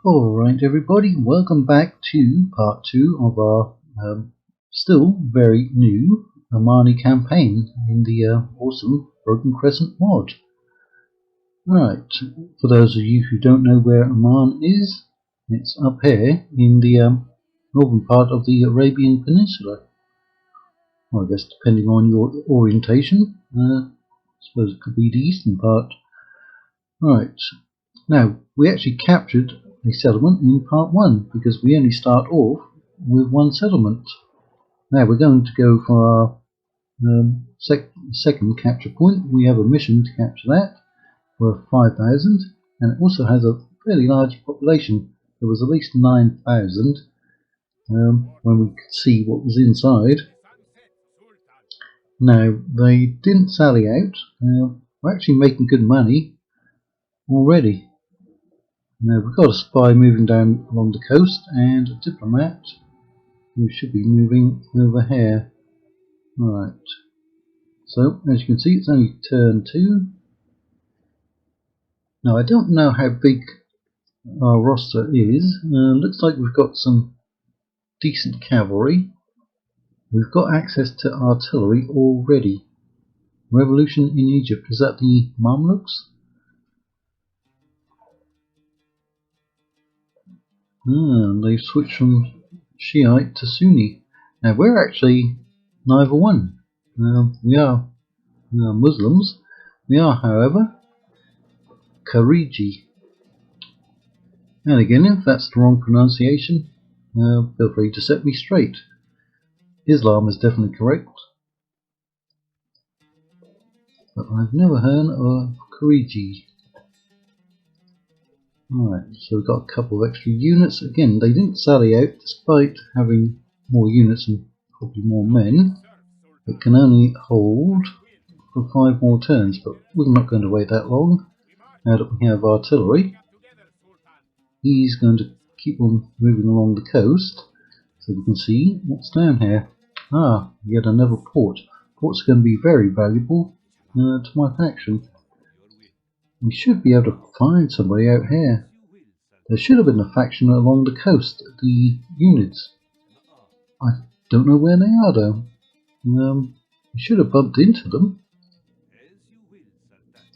Alright everybody, welcome back to part 2 of our still very new Omani campaign in the awesome Broken Crescent mod. Right, for those of you who don't know where Oman is, it's up here in the northern part of the Arabian Peninsula. Well, I guess depending on your orientation, I suppose it could be the eastern part. Right, now we actually captured a settlement in part 1 because we only start off with one settlement. Now we're going to go for our second capture point. We have a mission to capture that worth 5,000, and it also has a fairly large population. There was at least 9,000 when we could see what was inside. Now they didn't sally out. We're actually making good money already. Now we've got a spy moving down along the coast and a diplomat who should be moving over here. Right, so as you can see it's only turn 2. Now I don't know how big our roster is. Looks like we've got some decent cavalry. We've got access to artillery already. Revolution in Egypt, is that the Mamluks? They've switched from Shiite to Sunni. Now we're actually neither one. We are Muslims. We are, however, Khariji. And again, if that's the wrong pronunciation, feel free to set me straight. Islam is definitely correct, but I've never heard of Khariji. Alright, so we've got a couple of extra units. Again, they didn't sally out despite having more units and probably more men. It can only hold for 5 more turns, but we're not going to wait that long. Now that we have artillery, he's going to keep on moving along the coast so we can see what's down here. Yet another port. Ports are going to be very valuable to my faction. We should be able to find somebody out here. There should have been a faction along the coast, the units. I don't know where they are though. We should have bumped into them.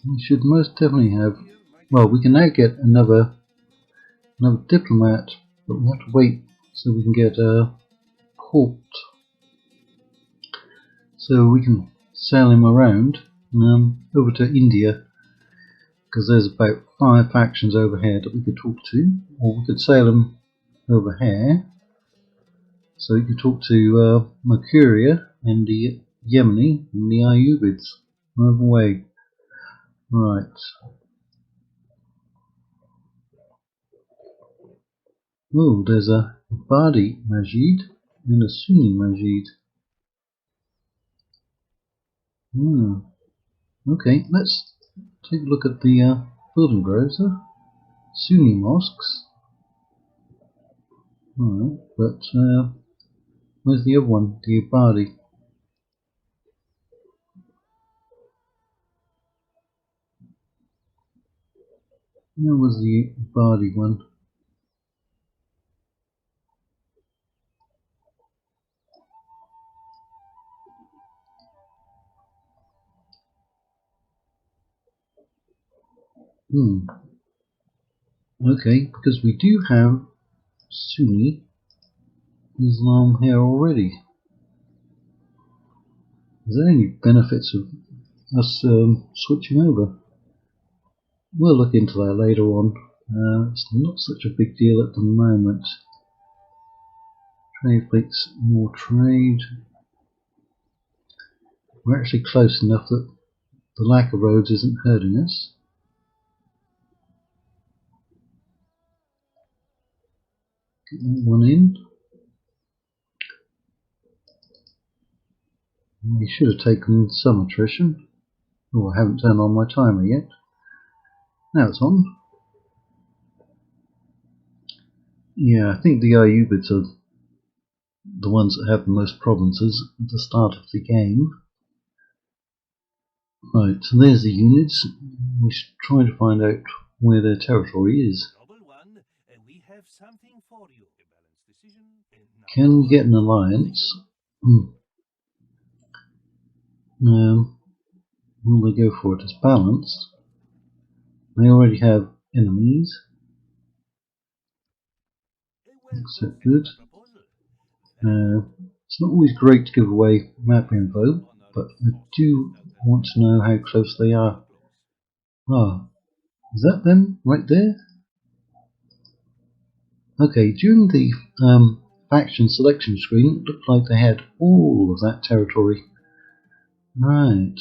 We should most definitely have. Well, we can now get another diplomat, but we have to wait so we can get a port. So we can sail him around over to India, because there's about 5 factions over here that we could talk to, or we could sail him over here so we could talk to Mercuria and the Yemeni and the Ayyubids over way. Right. Oh, there's a Badi Majid and a Sunni Majid. Okay, let's take a look at the building browser. Sunni mosques. Alright, but where's the other one? The Abadi. Where was the Abadi one? Okay, because we do have Sunni Islam here already. Is there any benefits of us switching over? We'll look into that later on. It's not such a big deal at the moment. Trade fleets, more trade. We're actually close enough that the lack of roads isn't hurting us. Get that one in. We should have taken some attrition. Oh, I haven't turned on my timer yet. Now it's on. Yeah, I think the Ayyubids are the ones that have the most provinces at the start of the game. Right, so there's the units. We should try to find out where their territory is. Can we get an alliance? Will they go for it? It's balanced. They already have enemies. Accepted. It's not always great to give away map info, but I do want to know how close they are. Ah, is that them right there? Okay, during the faction selection screen, it looked like they had all of that territory. Right.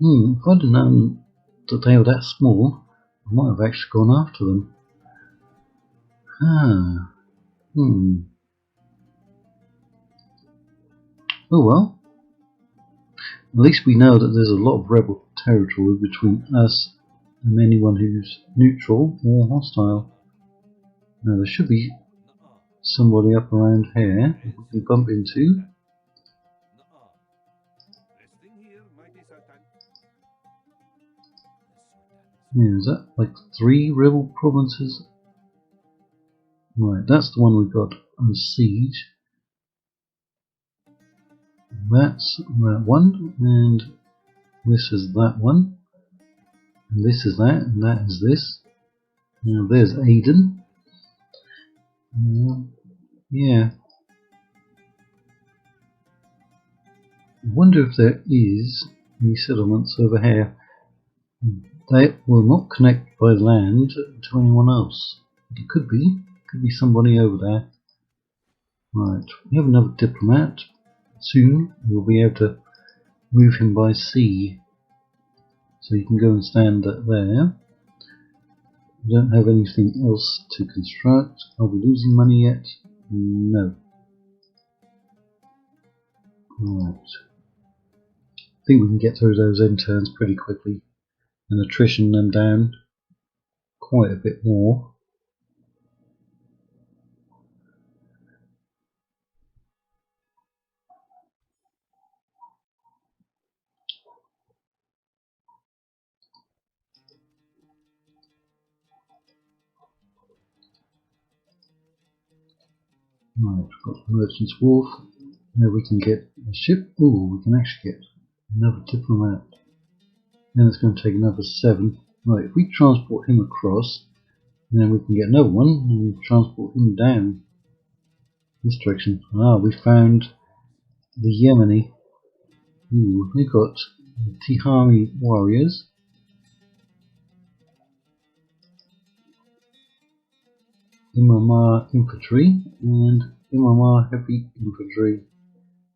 If I'd have known that they were that small, I might have actually gone after them. Ah. Oh well. At least we know that there's a lot of rebel territory between us and anyone who's neutral or hostile. Now there should be somebody up around here we can bump into. Yeah, is that like 3 rebel provinces? Right, that's the one we've got on siege. That's that one, and this is that one, and this is that, and that is this. Now there's Aden. Yeah. I wonder if there is any settlements over here. They will not connect by land to anyone else. It could be somebody over there. Right, we have another diplomat. Soon we'll be able to move him by sea. So you can go and stand there. We don't have anything else to construct. Are we losing money yet? No. Right. I think we can get through those end turns pretty quickly and attrition them down quite a bit more. Right, we've got the Merchant's Wharf. Now we can get a ship. Oh, we can actually get another diplomat. Then it's going to take another 7. Right, if we transport him across, then we can get another one and transport him down this direction. Ah, we found the Yemeni. Ooh, we've got the Tihami warriors. Imamate infantry and Imamate heavy infantry.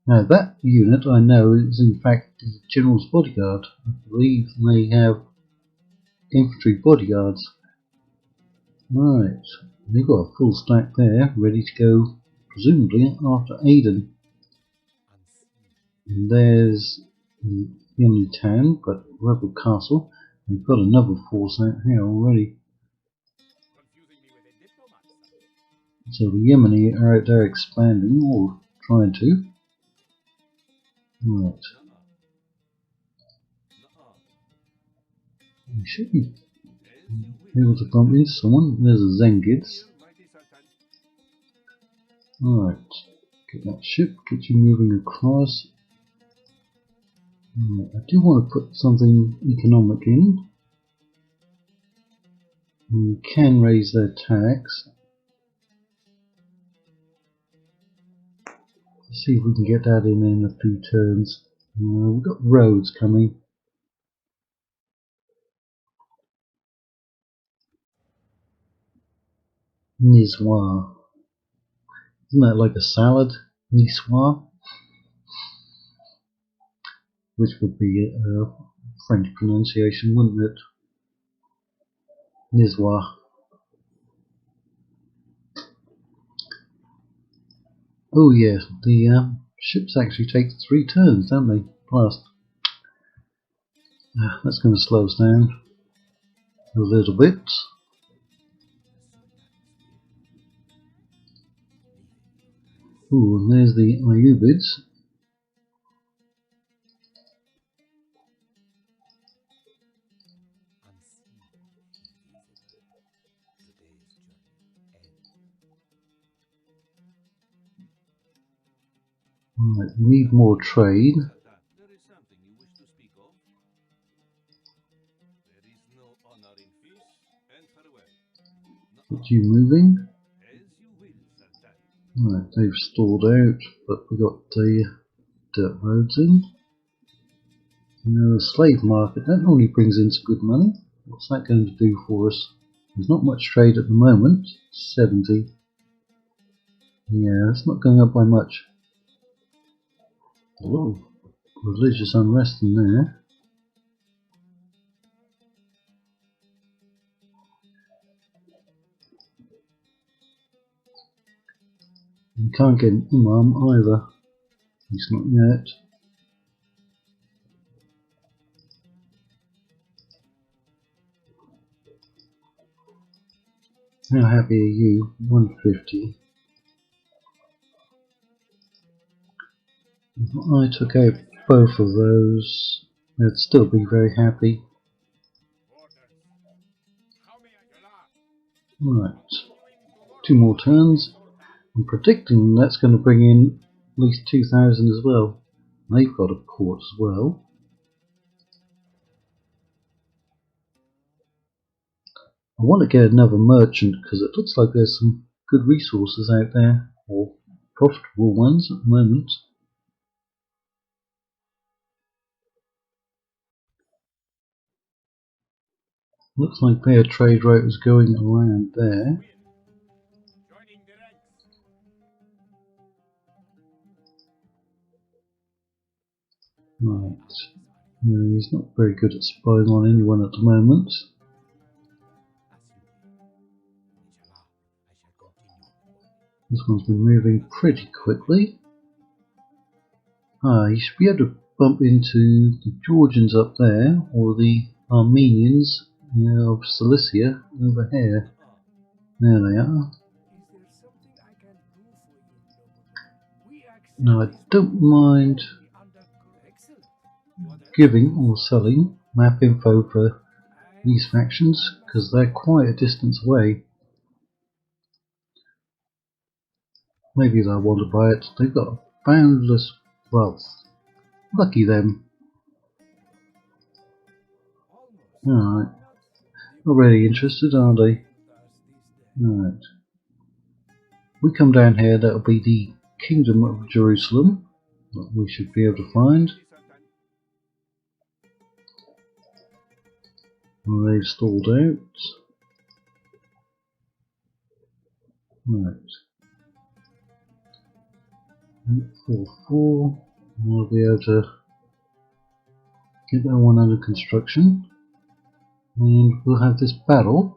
Now that unit I know is in fact the general's bodyguard. I believe they have infantry bodyguards. Right, they've got a full stack there, ready to go, presumably after Aden. And there's the only town, but rebel castle. They've got another force out here already. So the Yemeni are out there expanding, or trying to. Right. We should be able to bump into someone. There's a Zengids. Alright. Get that ship, get you moving across. Right. I do want to put something economic in. We can raise their tax. Let's see if we can get that in a few turns. We've got roads coming. Nisoir. Isn't that like a salad? Nisoir? Which would be a French pronunciation, wouldn't it? Nisoir. Oh yeah, the ships actually take 3 turns, don't they? Plus, that's going to slow us down a little bit. Ooh, and there's the Ayubids. Right, we need more trade. Get you moving. Right, they've stalled out, but we got the dirt roads in. The slave market, that normally brings in some good money. What's that going to do for us? There's not much trade at the moment. 70. Yeah, it's not going up by much. A lot of religious unrest in there. We can't get an imam either. At least not yet. How happy are you? 150. If I took out both of those, they'd still be very happy. Right, 2 more turns. I'm predicting that's going to bring in at least 2,000 as well. They've got a port as well. I want to get another merchant because it looks like there's some good resources out there, or profitable ones at the moment. Looks like their trade route is going around there. Right. No, he's not very good at spying on anyone at the moment. This one's been moving pretty quickly. He should be able to bump into the Georgians up there, or the Armenians of Cilicia over here. There they are. Now I don't mind giving or selling map info for these factions because they're quite a distance away. Maybe they'll want to buy it. They've got boundless wealth. Lucky them. Alright. Not really interested, are they? Alright. We come down here, that'll be the Kingdom of Jerusalem that we should be able to find. Well, they've stalled out. Right. 4-4. We'll be able to get that one under construction. And we'll have this battle.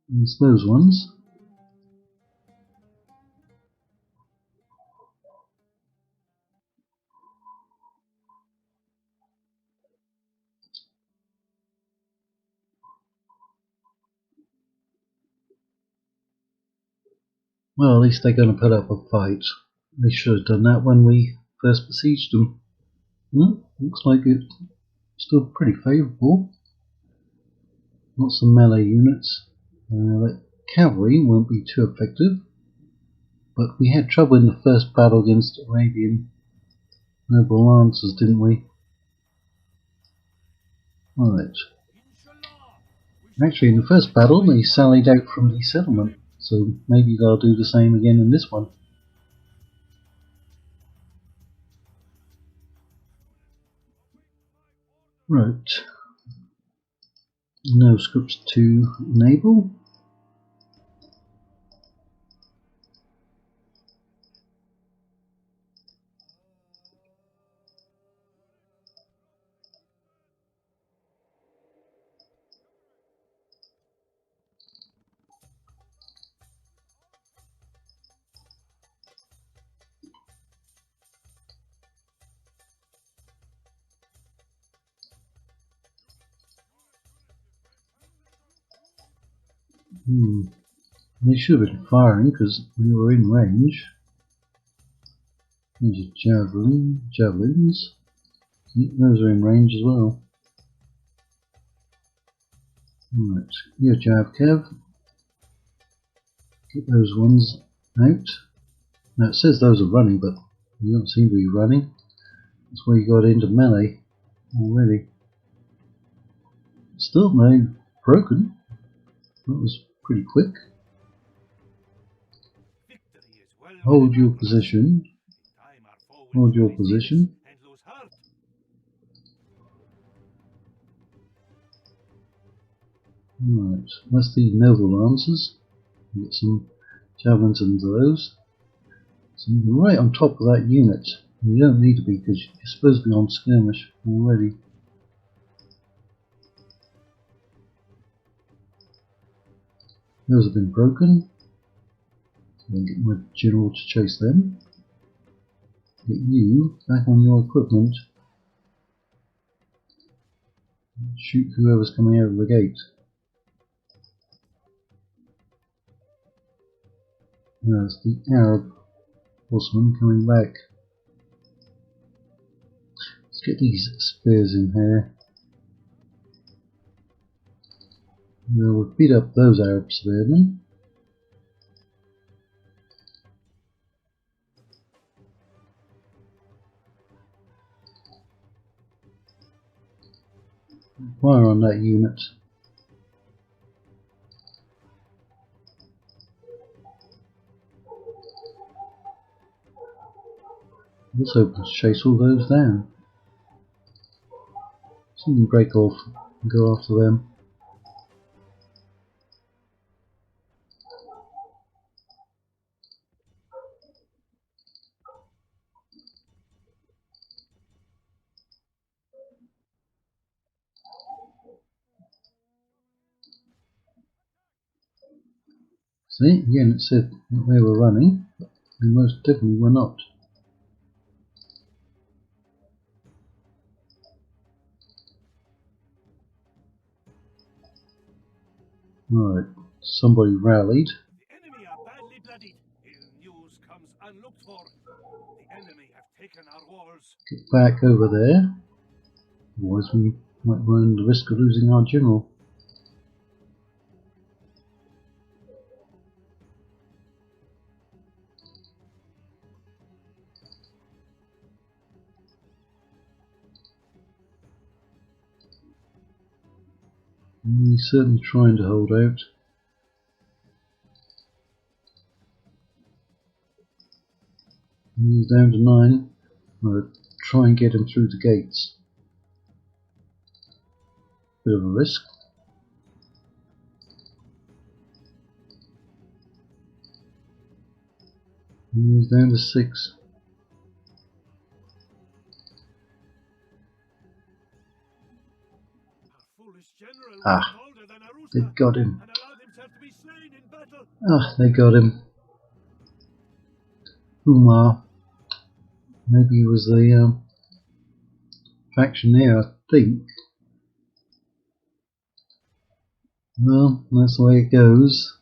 And it's those ones. Well, at least they're going to put up a fight. They should have done that when we first besieged them. Looks like it's still pretty favourable. Lots of melee units. The cavalry won't be too effective. But we had trouble in the first battle against Arabian noble lancers, didn't we? Right. Actually, in the first battle, they sallied out from the settlement. So maybe they'll do the same again in this one. Right. No scripts to enable. They should have been firing because we were in range. There's a javelins. Those are in range as well. Right, your jab, Kev. Get those ones out. Now it says those are running, but You don't seem to be running. That's why you got into melee already. Still no broken. That was pretty quick. Hold your position. Hold your position. Right, that's the naval answers. Get some javelins into those. So you're right on top of that unit. You don't need to be because you're supposed to be on skirmish already. Those have been broken. So I'll get my general to chase them. Get you back on your equipment. Shoot whoever's coming out of the gate. There's the Arab horseman coming back. Let's get these spears in here. We'll beat up those Arab spearmen. Fire on that unit. Let's hope to chase all those down. So we can break off and go after them. See, again it said that they were running, but they most definitely were not. Right, somebody rallied. The enemy are badly bloodied. Ill news comes unlooked for. The enemy have taken our walls. Get back over there. Otherwise we might run the risk of losing our general. He's certainly trying to hold out. He's down to 9. I'll try and get him through the gates. Bit of a risk. He's down to 6. Ah, they got him. Ah, they got him. Umar. Maybe he was the faction there, I think. Well, that's the way it goes.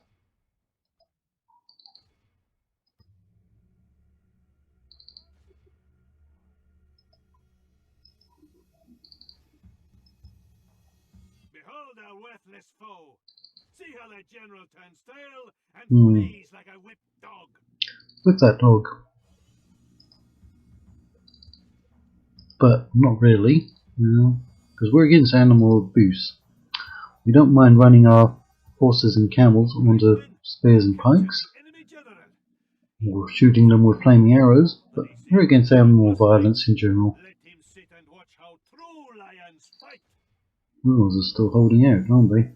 Behold our worthless foe. See how the general turns tail and flees like a whipped dog. Whip that dog. But not really, because we're against animal abuse. We don't mind running our horses and camels onto spears and pikes, or shooting them with flaming arrows, but we're against animal violence in general. Let him sit and watch how true lions fight. Wolves are still holding out, aren't they?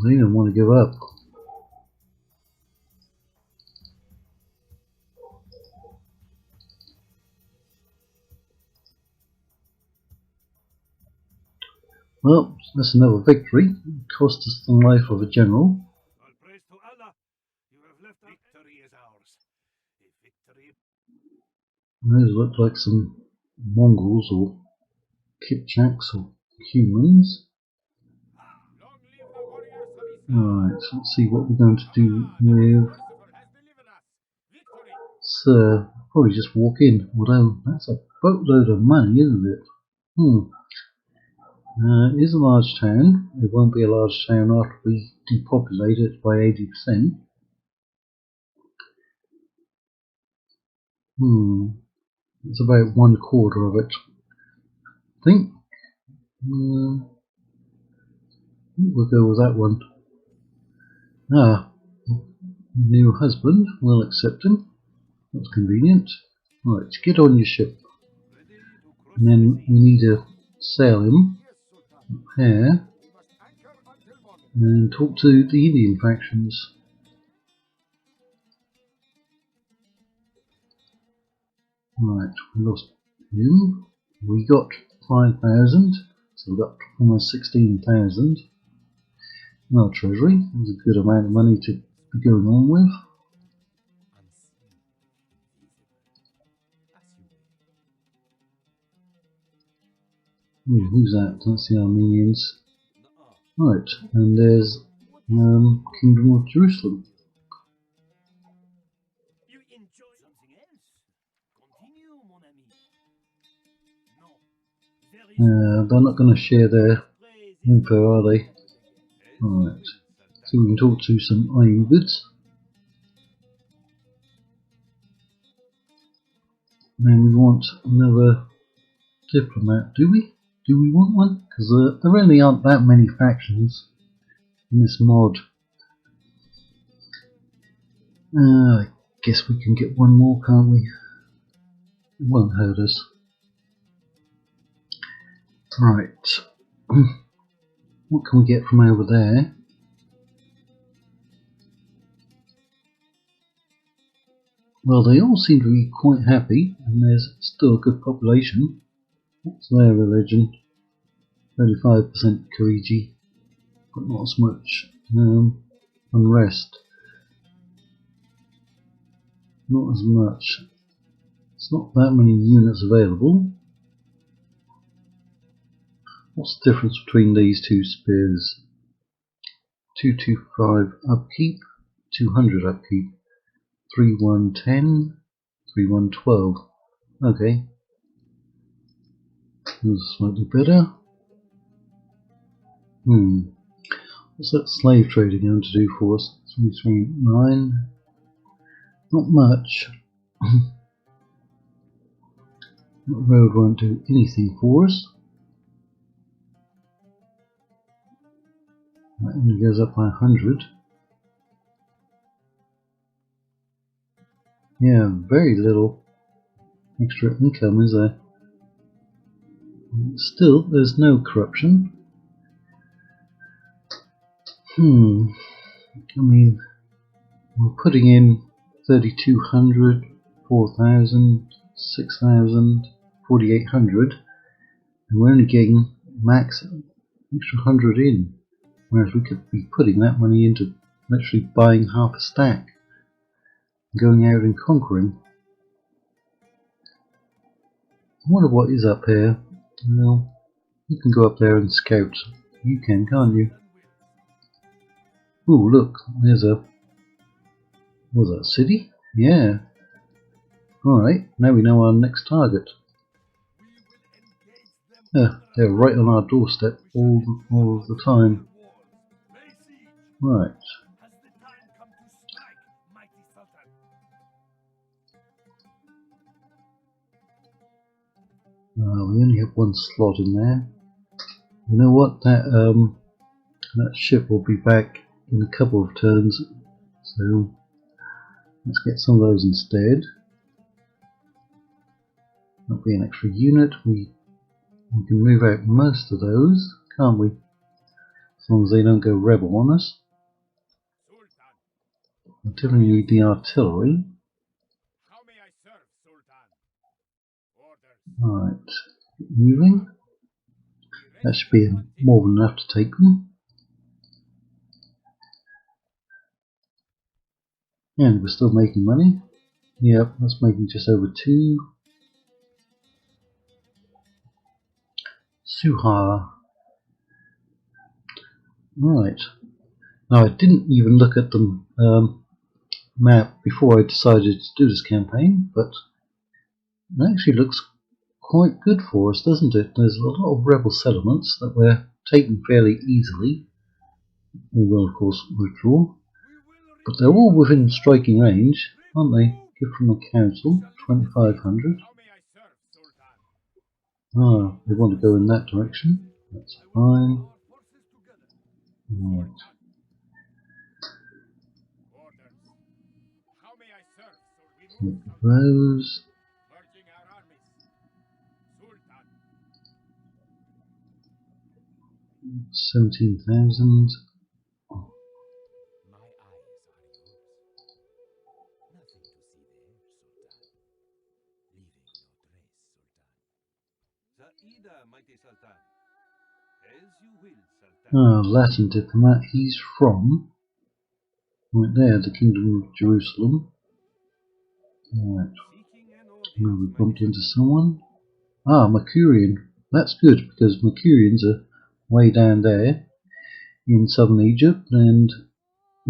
They don't want to give up. Well, that's another victory. It cost us the life of a general. All praise to Allah. You have left victory is ours. A victory. Those look like some Mongols or Kipchaks or humans. Right, so let's see what we're going to do with Sir. Probably just walk in, although that's a boatload of money, isn't it? It is a large town. It won't be a large town after we depopulate it by 80%. It's about 1/4 of it, I think. We'll go with that one. New husband. We'll accept him. That's convenient. Right, get on your ship. And then we need to sail him here and talk to the Indian factions. Right, we lost him. We got 5,000, so we got almost 16,000. Well, treasury was a good amount of money to be going on with. Ooh, who's that? That's the Armenians. Right, and there's Kingdom of Jerusalem. You enjoy something else? Continue, mon ami. No. They're not going to share their info, are they? Right, so we can talk to some Ayubids. And we want another diplomat, do we? Do we want one? Because there really aren't that many factions in this mod. I guess we can get one more, can't we? It won't hurt us. Right. What can we get from over there? Well, they all seem to be quite happy, and there's still a good population. What's their religion? 35% Khariji, but not as much unrest. Not as much. It's not that many units available. What's the difference between these two spears? 225 upkeep, 200 upkeep, 3110, 3112. Okay. This is slightly better. What's that slave trading going to do for us? 339. Not much. That road won't do anything for us. That only goes up by 100. Yeah, very little extra income, is there? Still, there's no corruption. I mean, we're putting in 3,200, 4,000, 6,000, 4,800, and we're only getting max extra 100 in. Whereas we could be putting that money into literally buying half a stack, going out and conquering. I wonder what is up here. Well, you can go up there and scout. You can, can't you? Ooh, look, there's a... was that a city? Yeah. Alright, now we know our next target. Yeah, they're right on our doorstep all of the time. Right. We only have one slot in there. You know what? That ship will be back in a couple of turns, so let's get some of those instead. That'll be an extra unit. We can move out most of those, can't we? As long as they don't go rebel on us. We definitely need the artillery. How may I serve, Sultan? Orders. Right, moving. That should be more than enough to take them. And we're still making money. Yep, that's making just over 2. Suha. Right. Now I didn't even look at the map before I decided to do this campaign, but it actually looks quite good for us, doesn't it? There's a lot of rebel settlements that we're taking fairly easily. We will, of course, withdraw. But they're all within striking range, aren't they? Gift from the council, 2,500. Ah, they want to go in that direction. That's fine. Right. Take those. 17,000. Ah, Latin diplomat. He's from right there, the Kingdom of Jerusalem. Right. Now we bumped into someone. Ah, Mercurian. That's good because Mercurians are way down there in southern Egypt and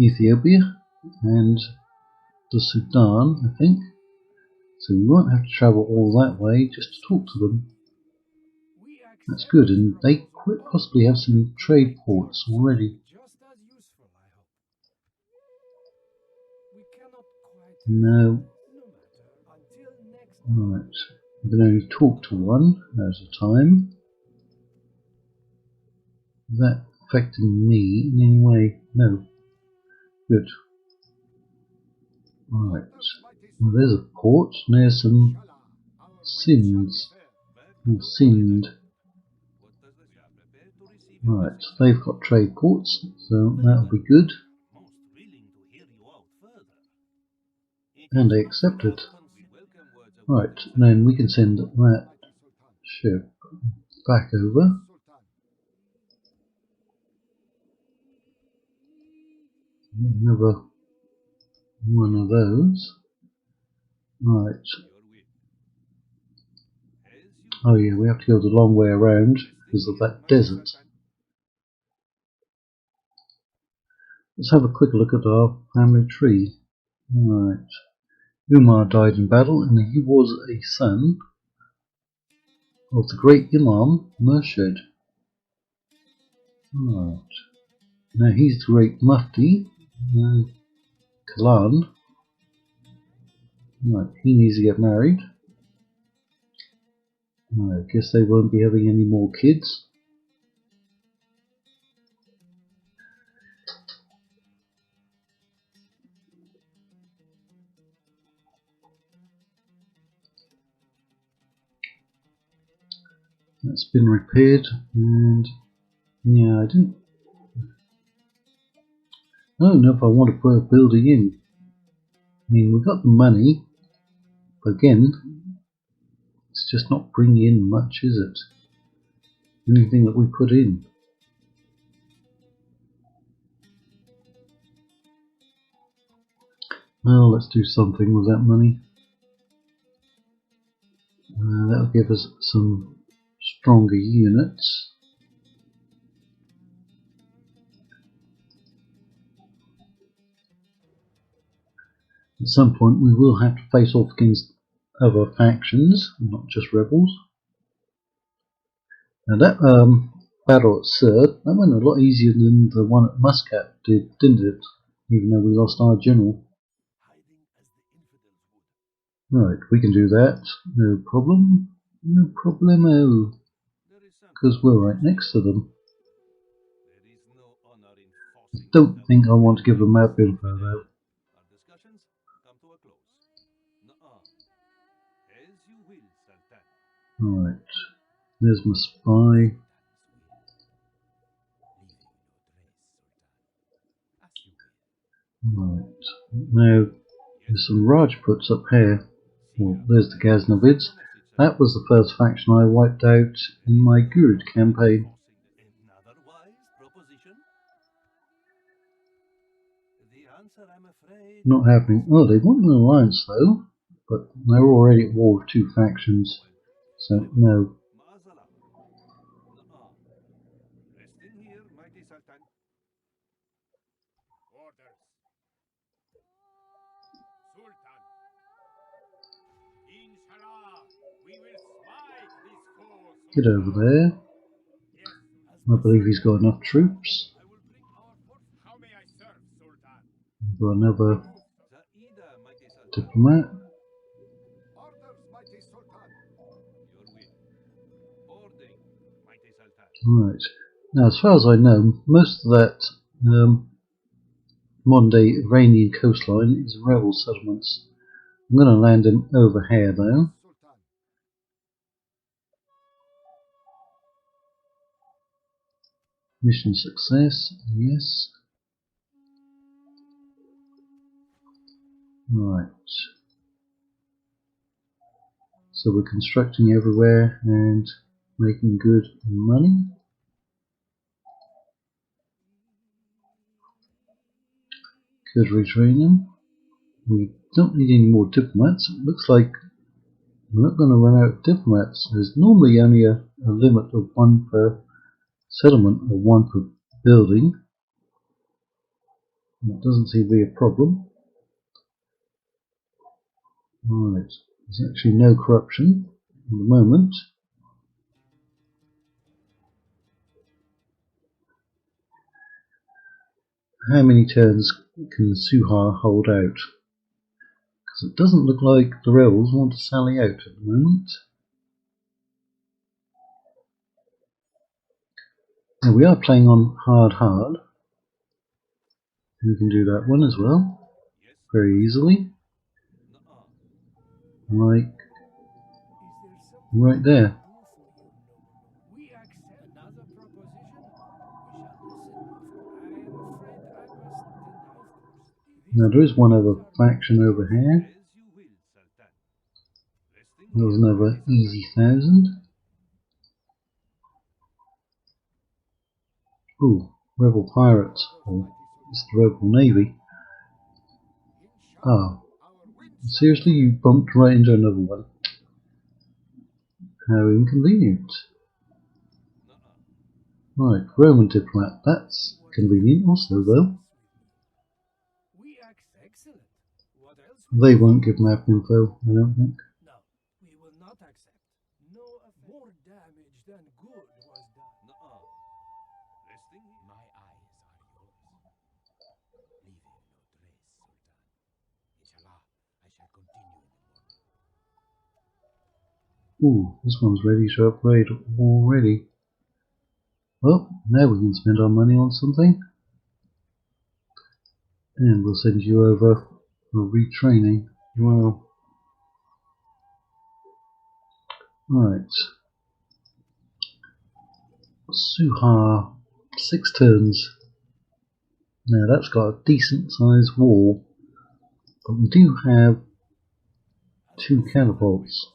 Ethiopia and the Sudan, I think. So we won't have to travel all that way just to talk to them. That's good, and they quite possibly have some trade ports already. No. Right. We can only talk to one at a time. Is that affecting me in any way? No. Good. Right. Well, there's a port, and there's some sins. Or sinned. Right, they've got trade ports, so that'll be good. And they accepted. Right, then we can send that ship back over. Another one of those. Right. Oh yeah, we have to go the long way around because of that desert. Let's have a quick look at our family tree. Right. Umar died in battle and he was a son of the great Imam Murshid. Right. Now he's the great Mufti, Kalan. Right, he needs to get married. I guess they won't be having any more kids. That's been repaired, and yeah, I don't know if I want to put a building in. I mean, we got the money, but again, it's just not bringing in much, is it? Anything that we put in. Well, let's do something with that money. That'll give us some stronger units. At some point we will have to face off against other factions, not just rebels. Now that battle at Sirte, that went a lot easier than the one at Muscat did, didn't it? Even though we lost our general. Right, we can do that, no problem. No problemo. Because we're right next to them. I don't think I want to give them map info though. Right, there's my spy. Right, now there's some Rajputs up here. Well, there's the Ghaznavids. That was the first faction I wiped out in my Gurud campaign. Not happening. Oh, they want an alliance though, but they're already at war with two factions, so no. Get over there. Yes, I believe he's got enough troops. I will bring our force. How may I serve, Sultan? Got another Zaida, mighty Sultan. diplomat. Orders, mighty Sultan. Your will. Boarding, mighty Sultan. Right. Now, as far as I know, most of that modern-day Iranian coastline is rebel settlements. I'm going to land him over here, though. Sultan. Mission success, yes. Right. So we're constructing everywhere and making good money. Good retraining. We don't need any more diplomats. It looks like we're not going to run out of diplomats. There's normally only a limit of one per settlement or one per building. That doesn't seem to be a problem. Right, there's actually no corruption at the moment. How many turns can Suha hold out? Because it doesn't look like the rebels want to sally out at the moment. Now we are playing on hard. We can do that one as well, Yes. very easily, like right there. We accept another proposition. We shall listen. I am afraid I must deny, of course. Now there is one other faction over here. As you will, Sultan. Resting There's here, another mighty easy 1,000. Ooh, rebel pirates. Or it's the rebel navy. Ah, seriously, you bumped right into another one. How inconvenient. Right, Roman diplomat. That's convenient also, though. We act excellent. What else? They won't give map info, I don't think. No, we will not accept. No more damage than good was done. Resting here. My eyes are yours. Leave no trace, Sultan. Inshallah, I shall continue in the morning. Ooh, this one's ready to upgrade already. Well, now we can spend our money on something. And we'll send you over for retraining. Well, right. Suha, 6 turns. Now that's got a decent sized wall, but we do have 2 catapults.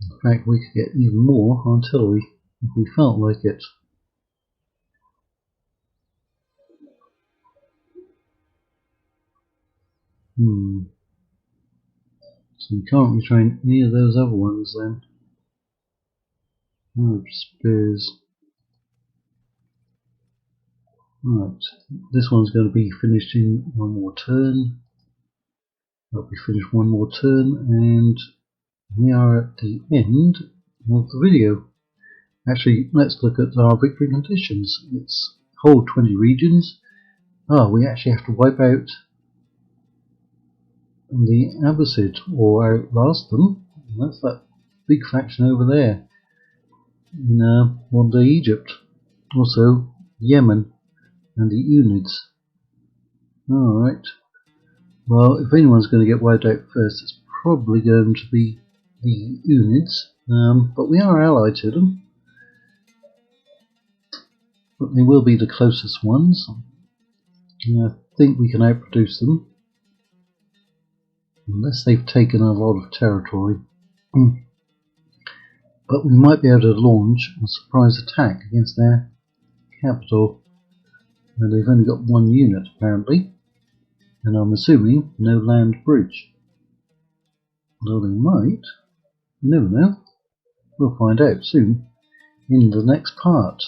In fact, we could get even more artillery if we felt like it. So we can't retrain any of those other ones then. Oh, spears. Right, this one's going to be finished in one more turn. That'll be finished one more turn, and we are at the end of the video. Actually, let's look at our victory conditions. It's hold 20 regions. We actually have to wipe out the Abbasid or outlast them. That's that big faction over there in modern-day Egypt. Also Yemen and the Unids. Alright. Well, if anyone's going to get wiped out first, it's probably going to be the Unids. But we are allied to them. But they will be the closest ones. I think we can outproduce them. Unless they've taken a lot of territory. But we might be able to launch a surprise attack against their capital. And they've only got 1 unit apparently. And I'm assuming no land bridge. Although they might. You never know. We'll find out soon in the next part.